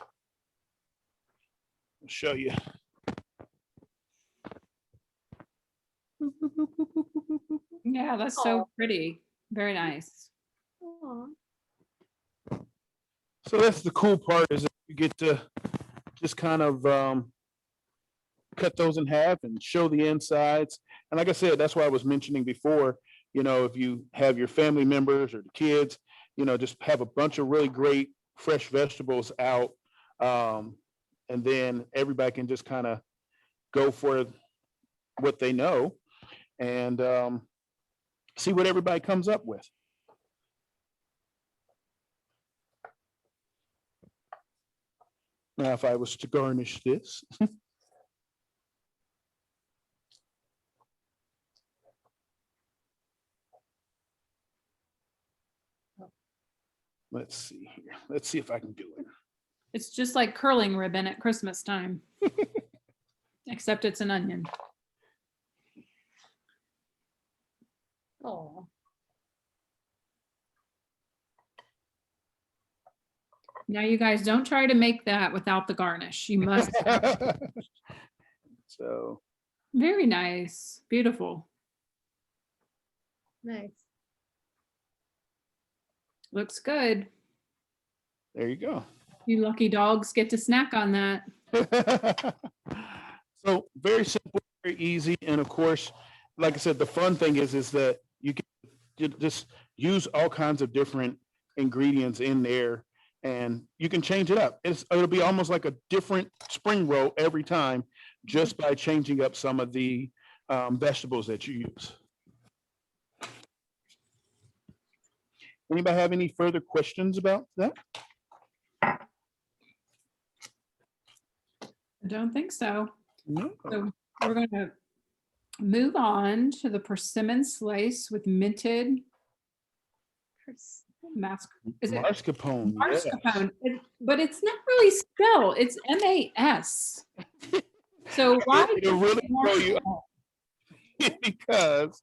show you. Yeah, that's so pretty. Very nice. So that's the cool part, is that you get to just kind of cut those in half and show the insides. And like I said, that's why I was mentioning before, if you have your family members or the kids, just have a bunch of really great fresh vegetables out. And then everybody can just kind of go for what they know and see what everybody comes up with. Now, if I was to garnish this. Let's see here. Let's see if I can do it. It's just like curling ribbon at Christmas time, except it's an onion. Oh, Now you guys don't try to make that without the garnish. You must. So, Very nice. Beautiful. nice. Looks good. there you go. You lucky dogs get to snack on that. So very simple, very easy. And of course, like I said, the fun thing is that you can just use all kinds of different ingredients in there and you can change it up. It'll be almost like a different spring roll every time just by changing up some of the vegetables that you use. Anybody have any further questions about that? I don't think so. No. So we're going to move on to the persimmon slice with minted is it Mascarpone. yes. mascarpone? But it's not really spelled. It's M-A-S. So why did It'll you really say throw you mascarpone? because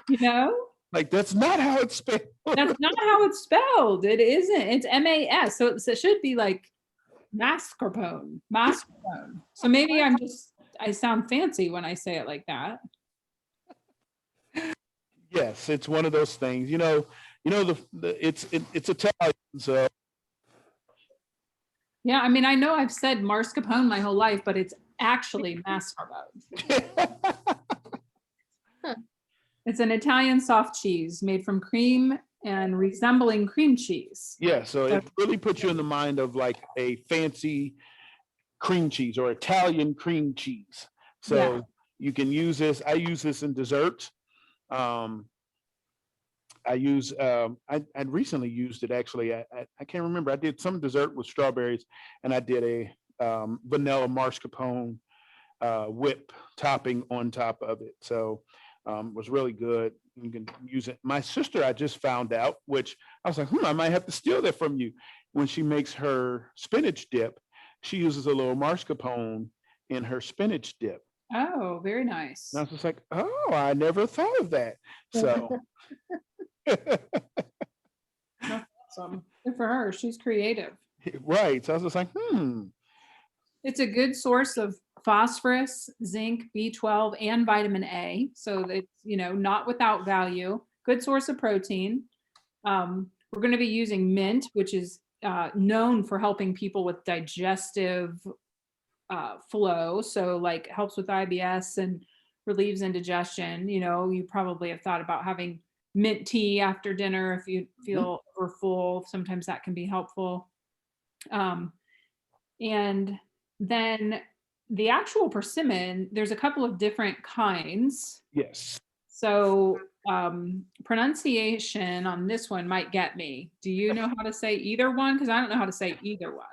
You know, like that's not how it's spelled. that's not how it's spelled. It isn't. It's M-A-S. So it should be like mascarpone. Mascarpone. So maybe I sound fancy when I say it like that. Yes, it's one of those things. It's Italian, so Yeah, I mean, I know I've said mascarpone my whole life, but it's actually mascarpone. It's an Italian soft cheese made from cream and resembling cream cheese. yeah. So it really puts you in the mind of like a fancy cream cheese or Italian cream cheese. So Yeah. you can use this. I use this in desserts. I recently used it actually. I can't remember. I did some dessert with strawberries and I did a vanilla mascarpone whip topping on top of it. So was really good. You can use it. My sister, I just found out, which I was like, I might have to steal that from you. When she makes her spinach dip, she uses a little mascarpone in her spinach dip. Oh, very nice. And I was just like, oh, I never thought of that. So Awesome. Good for her. She's creative. right. So I was just like, It's a good source of phosphorus, zinc, B12, and vitamin A. So it's, not without value. Good source of protein. We're going to be using mint, which is known for helping people with digestive flow. So like helps with IBS and relieves indigestion. You probably have thought about having mint tea after dinner if you feel over full. Sometimes that can be helpful. And then the actual persimmon, there's a couple of different kinds. yes. So pronunciation on this one might get me. Do you know how to say either one? Because I don't know how to say either one.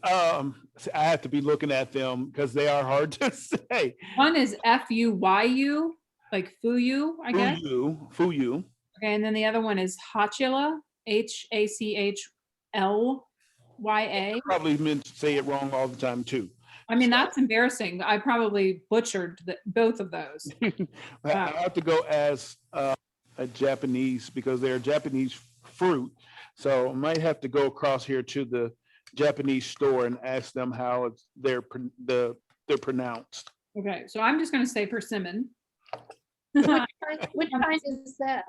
I have to be looking at them because they are hard to say. One is F-U-Y-U, like Fuyu, I guess. Fuyu. Okay, and then the other one is Hachila, H-A-C-H-L-Y-A. Probably meant to say it wrong all the time too. I mean, that's embarrassing. I probably butchered both of those. I have to go as a Japanese because they're a Japanese fruit. So I might have to go across here to the Japanese store and ask them how they're pronounced. Okay, so I'm just going to say persimmon. Which kind is that?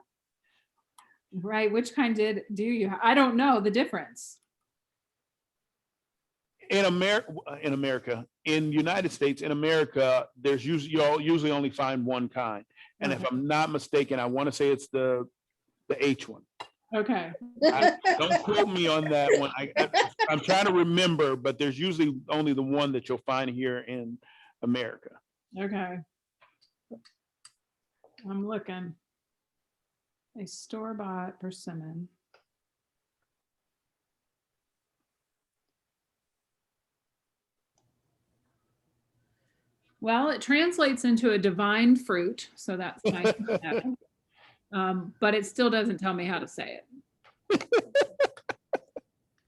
Right, which kind do you? I don't know the difference. In America, in United States, in America, there's you'll usually only find one kind. And if I'm not mistaken, I want to say it's the H one. Okay. Don't quote me on that one. I'm trying to remember, but there's usually only the one that you'll find here in America. Okay. I'm looking. A store-bought persimmon. Well, it translates into a divine fruit, so that's nice. But it still doesn't tell me how to say it.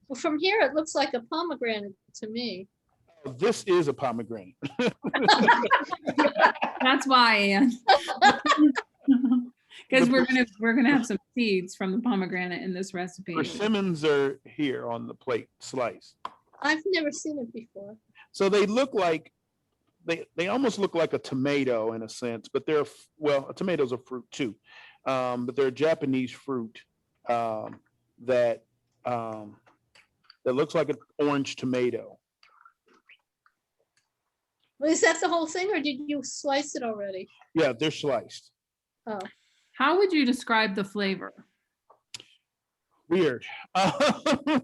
Well, from here, it looks like a pomegranate to me. This is a pomegranate. That's why, Ann. Because we're gonna have some seeds from the pomegranate in this recipe. Persimmons are here on the plate, sliced. I've never seen it before. So they look like, they almost look like a tomato in a sense, but well, a tomato's a fruit too. But they're a Japanese fruit that looks like an orange tomato. Well, is that the whole thing, or did you slice it already? Yeah, they're sliced. Oh, How would you describe the flavor? Weird. I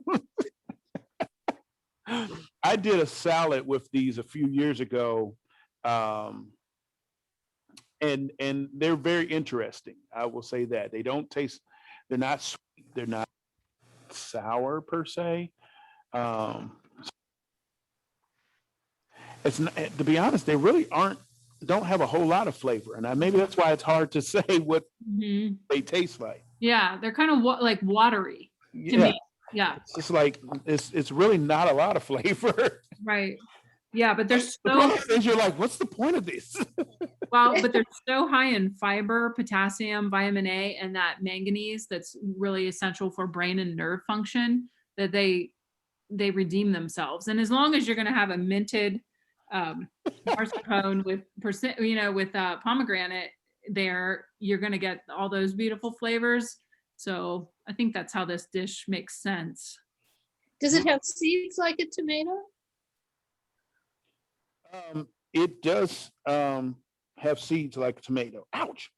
did a salad with these a few years ago, and they're very interesting. I will say that they don't taste. They're not sweet. They're not sour per se. It's not, to be honest, they really don't have a whole lot of flavor, and maybe that's why it's hard to say what they taste like. Yeah, they're kind of like watery to Yeah, me. Yeah, it's just like it's really not a lot of flavor. right. Yeah, but they're But one so of the things you're like, what's the point of this? but they're so high in fiber, potassium, vitamin A, and that manganese that's really essential for brain and nerve function that they redeem themselves. And as long as you're going to have a minted mascarpone with pomegranate there, you're going to get all those beautiful flavors. So I think that's how this dish makes sense. does it have seeds like a tomato? It does have seeds like a tomato. Ouch.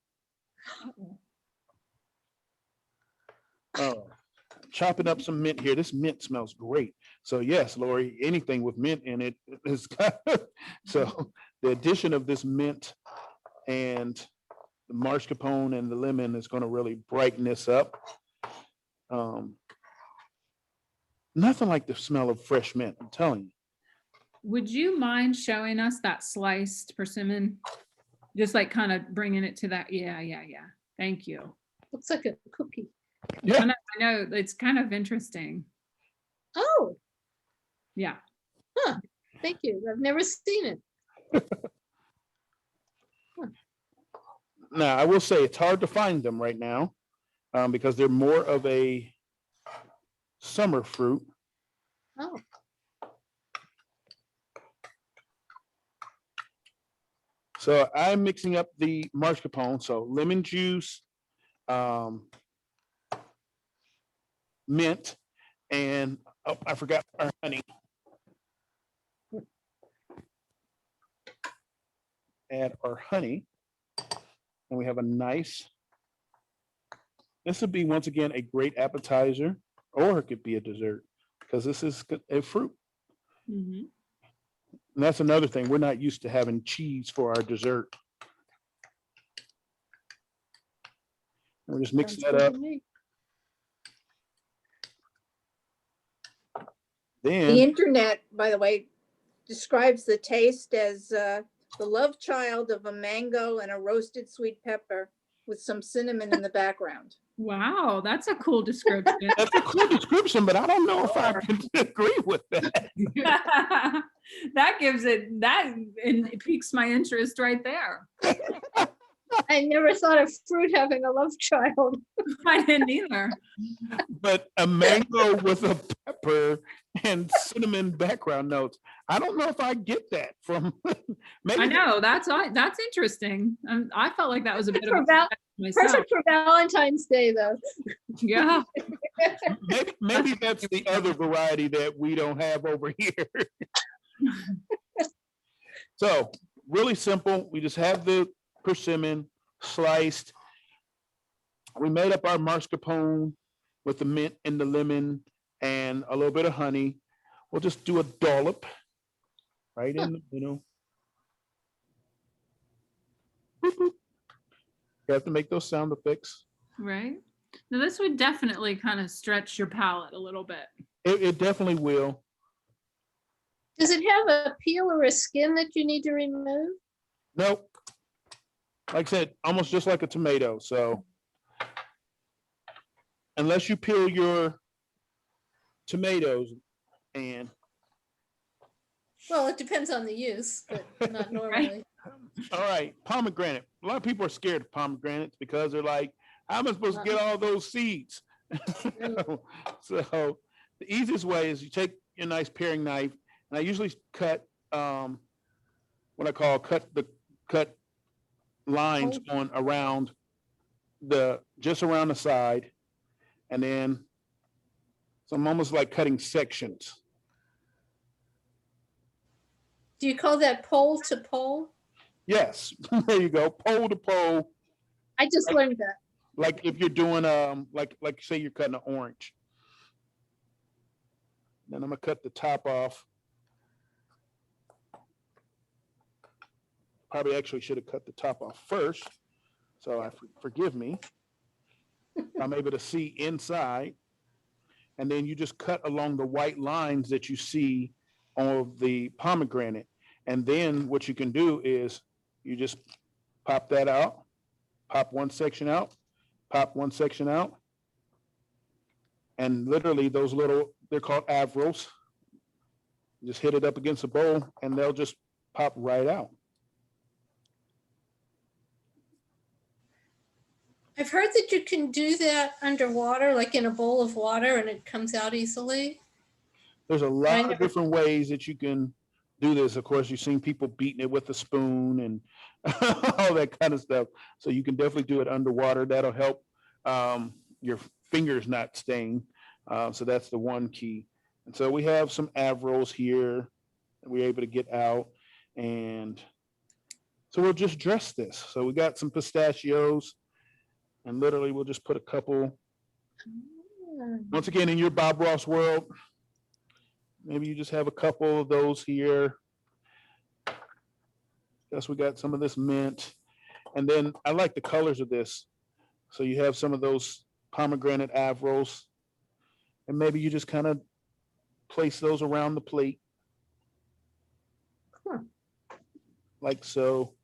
Chopping up some mint here. This mint smells great. So yes, Lori, anything with mint in it is so the addition of this mint and the mascarpone and the lemon is going to really brighten this up. Nothing like the smell of fresh mint, I'm telling you. Would you mind showing us that sliced persimmon? Just like kind of bringing it to that. Yeah. Thank you. Looks like a cookie. Yeah. I know it's kind of interesting. Oh, Yeah. thank you. I've never seen it. Now, I will say it's hard to find them right now because they're more of a summer fruit. Oh, So I'm mixing up the mascarpone. So lemon juice, mint, and I forgot our honey. Add our honey, and we have a nice. This would be once again a great appetizer, or it could be a dessert because this is a fruit. Mhm. And that's another thing. We're not used to having cheese for our dessert. We'll just mix sounds that good up. to me. The Then, internet, by the way, describes the taste as the love child of a mango and a roasted sweet pepper with some cinnamon in the background. Wow, that's a cool description. that's a cool description, but I don't know if I can agree with that. That gives it that and it piques my interest right there. I never thought of fruit having a love child. I didn't either. But a mango with a pepper and cinnamon background notes. I don't know if I get that from. Maybe I know that's interesting. I felt like that was a bit of a myself. Perfect for Valentine's Day, though. Yeah. maybe that's the other variety that we don't have over here. So really simple. We just have the persimmon sliced. We made up our mascarpone with the mint and the lemon and a little bit of honey. We'll just do a dollop right in, Boop, boop. You have to make those sound effects. Right. Now this would definitely kind of stretch your palate a little bit. It definitely will. Does it have a peel or a skin that you need to remove? Nope. Like I said, almost just like a tomato. So unless you peel your tomatoes and Well, it depends on the use, but not normally. all right, pomegranate. A lot of people are scared of pomegranates because they're like, How am I supposed to get all those seeds? No. So the easiest way is you take your nice paring knife, and I usually cut what I call cut lines on around just around the side, and then so I'm almost like cutting sections. Do you call that pole to pole? Yes, there you go, pole to pole. I just learned that. Like if you're doing like say you're cutting an orange. Then I'm gonna cut the top off. Probably actually should have cut the top off first. So forgive me. I'm able to see inside. And then you just cut along the white lines that you see on the pomegranate. And then what you can do is you just pop that out, pop one section out, pop one section out. And literally those little, they're called avrils. Just hit it up against the bowl and they'll just pop right out. I've heard that you can do that underwater, like in a bowl of water, and it comes out easily. There's a lot of different ways that you can do this. Of course, you've seen people beating it with a spoon and all that kind of stuff. So you can definitely do it underwater. That'll help your fingers not stain. So that's the one key. And so we have some avrils here that we're able to get out. And so we'll just dress this. So we got some pistachios. And literally, we'll just put a couple. Once again, in your Bob Ross world, maybe you just have a couple of those here. Guess we got some of this mint. And then I like the colors of this. So you have some of those pomegranate avrils. And maybe you just kind of place those around the plate. Like so.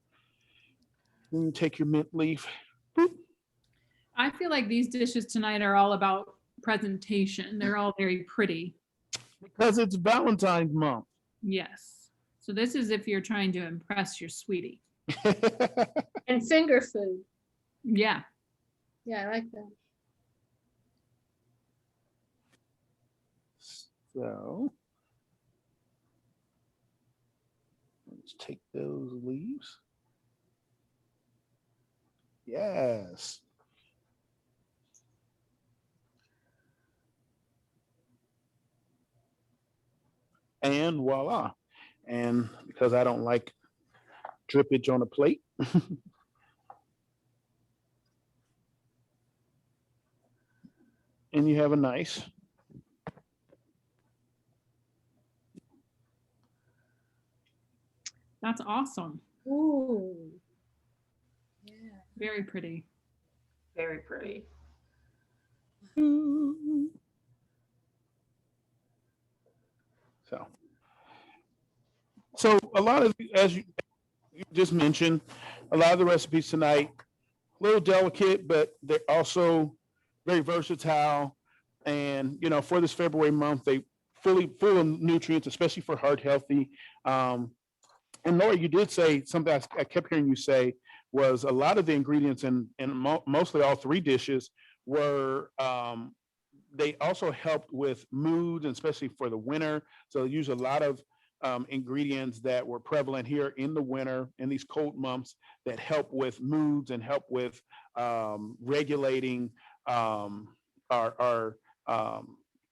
Then you take your mint leaf. Boop. I feel like these dishes tonight are all about presentation. They're all very pretty. Because it's Valentine's month. Yes. So this is if you're trying to impress your sweetie. And finger food. Yeah. Yeah, I like that. So let's take those leaves. Yes. And voila. And because I don't like drippage on a plate, and you have a nice That's awesome. Ooh. Yeah. Very pretty. Very pretty. So a lot of, as you just mentioned, a lot of the recipes tonight, a little delicate, but they're also very versatile. And, you know, for this February month, they full of nutrients, especially for heart healthy. And Laura, you did say something I kept hearing you say was a lot of the ingredients in mostly all three dishes were, they also helped with mood, and especially for the winter. So they use a lot of ingredients that were prevalent here in the winter, in these cold months, that help with moods and help with regulating our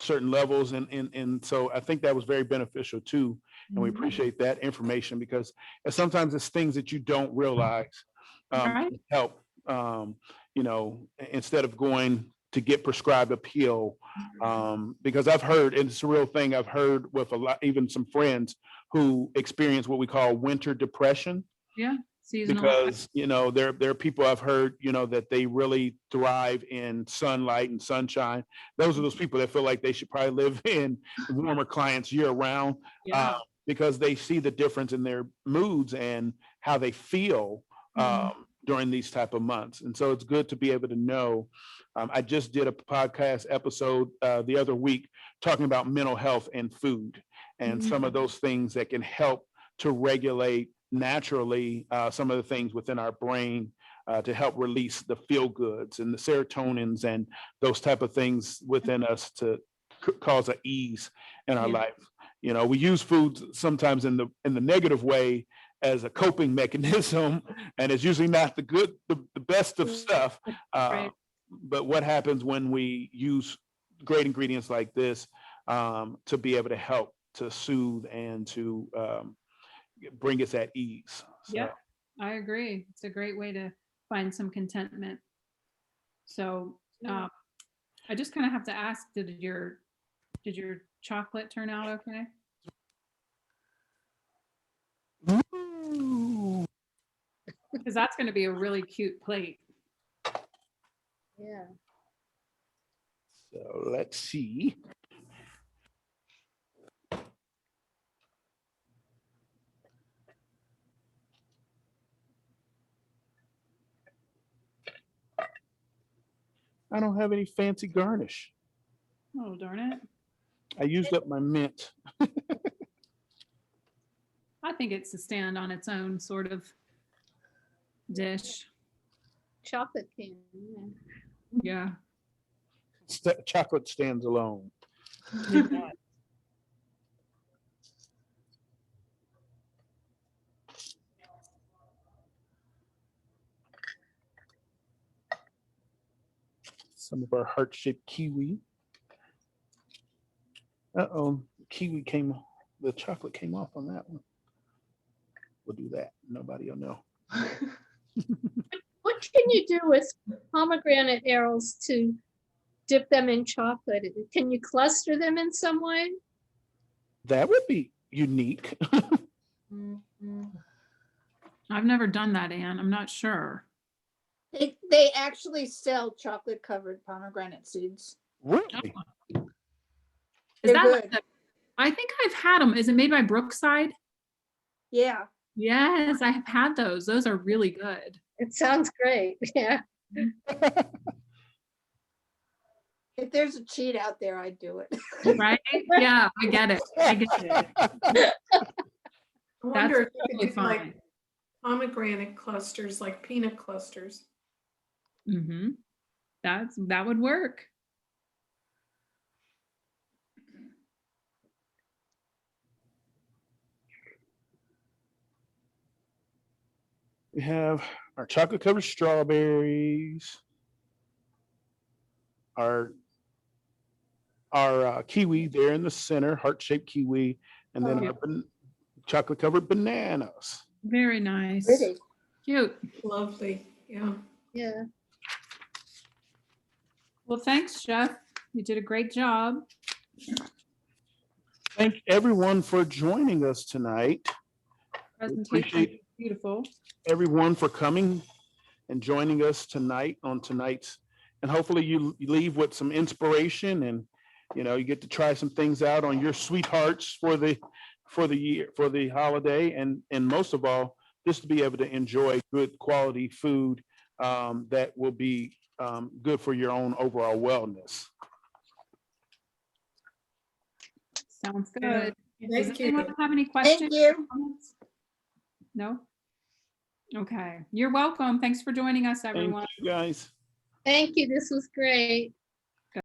certain levels. And so I think that was very beneficial too. And we appreciate that information, because sometimes it's things that you don't realize help, you know, instead of going to get prescribed a pill. Because I've heard, and it's a real thing, I've heard with a lot, even some friends who experience what we call winter depression. Yeah. Seasonal. Because, you know, there are people I've heard, you know, that they really thrive in sunlight and sunshine. Those are those people that feel like they should probably live in warmer climates year round. Yeah. Because they see the difference in their moods and how they feel during these type of months. And so it's good to be able to know. I just did a podcast episode the other week talking about mental health and food, and some of those things that can help to regulate naturally some of the things within our brain to help release the feel goods and the serotonins and those type of things within us to cause an ease in our Yeah. life. You know, we use food sometimes in the negative way as a coping mechanism, and it's usually not the best of stuff. Right. But what happens when we use great ingredients like this to be able to help to soothe and to bring us at ease? So, Yeah, I agree. It's a great way to find some contentment. So I just kind of have to ask, did your chocolate turn out okay? Ooh. Because that's going to be a really cute plate. Yeah. So let's see. I don't have any fancy garnish. Oh, darn it. I used up my mint. I think it's a stand on its own sort of dish. Chocolate can. Yeah. Yeah. Chocolate stands alone. Some of our heart-shaped kiwi. Uh-oh, the chocolate came off on that one. We'll do that. Nobody will know. What can you do with pomegranate arrows to dip them in chocolate? Can you cluster them in some way? That would be unique. I've never done that, Anne. I'm not sure. They actually sell chocolate covered pomegranate seeds. Really? Is They're that like good. I think I've had them. Is it made by Brookside? Yeah. Yes, I have had those. Those are really good. It sounds great. Yeah. If there's a cheat out there, I'd do it. Right? Yeah, I get it. I get it. I wonder if you totally could do like fine. pomegranate clusters, like peanut clusters. Mm-hmm. That would work. We have our chocolate covered strawberries, our kiwi there in the center, heart-shaped kiwi, and then Oh. our chocolate covered bananas. Very nice. Pretty. Cute. Lovely, yeah. Yeah. Well, thanks, Jeff. You did a great job. Thank everyone for joining us tonight. Presentation appreciate- was beautiful. Everyone for coming and joining us tonight on tonight's, and hopefully you leave with some inspiration, and you get to try some things out on your sweethearts for the year, for the holiday, and most of all, just to be able to enjoy good quality food that will be good for your own overall wellness. Sounds Yeah. good. Does Thank you. anyone have any questions? Thank you. Comments? No? Okay. You're welcome. Thanks for joining us, Thank everyone. you, guys. Thank you. This was great.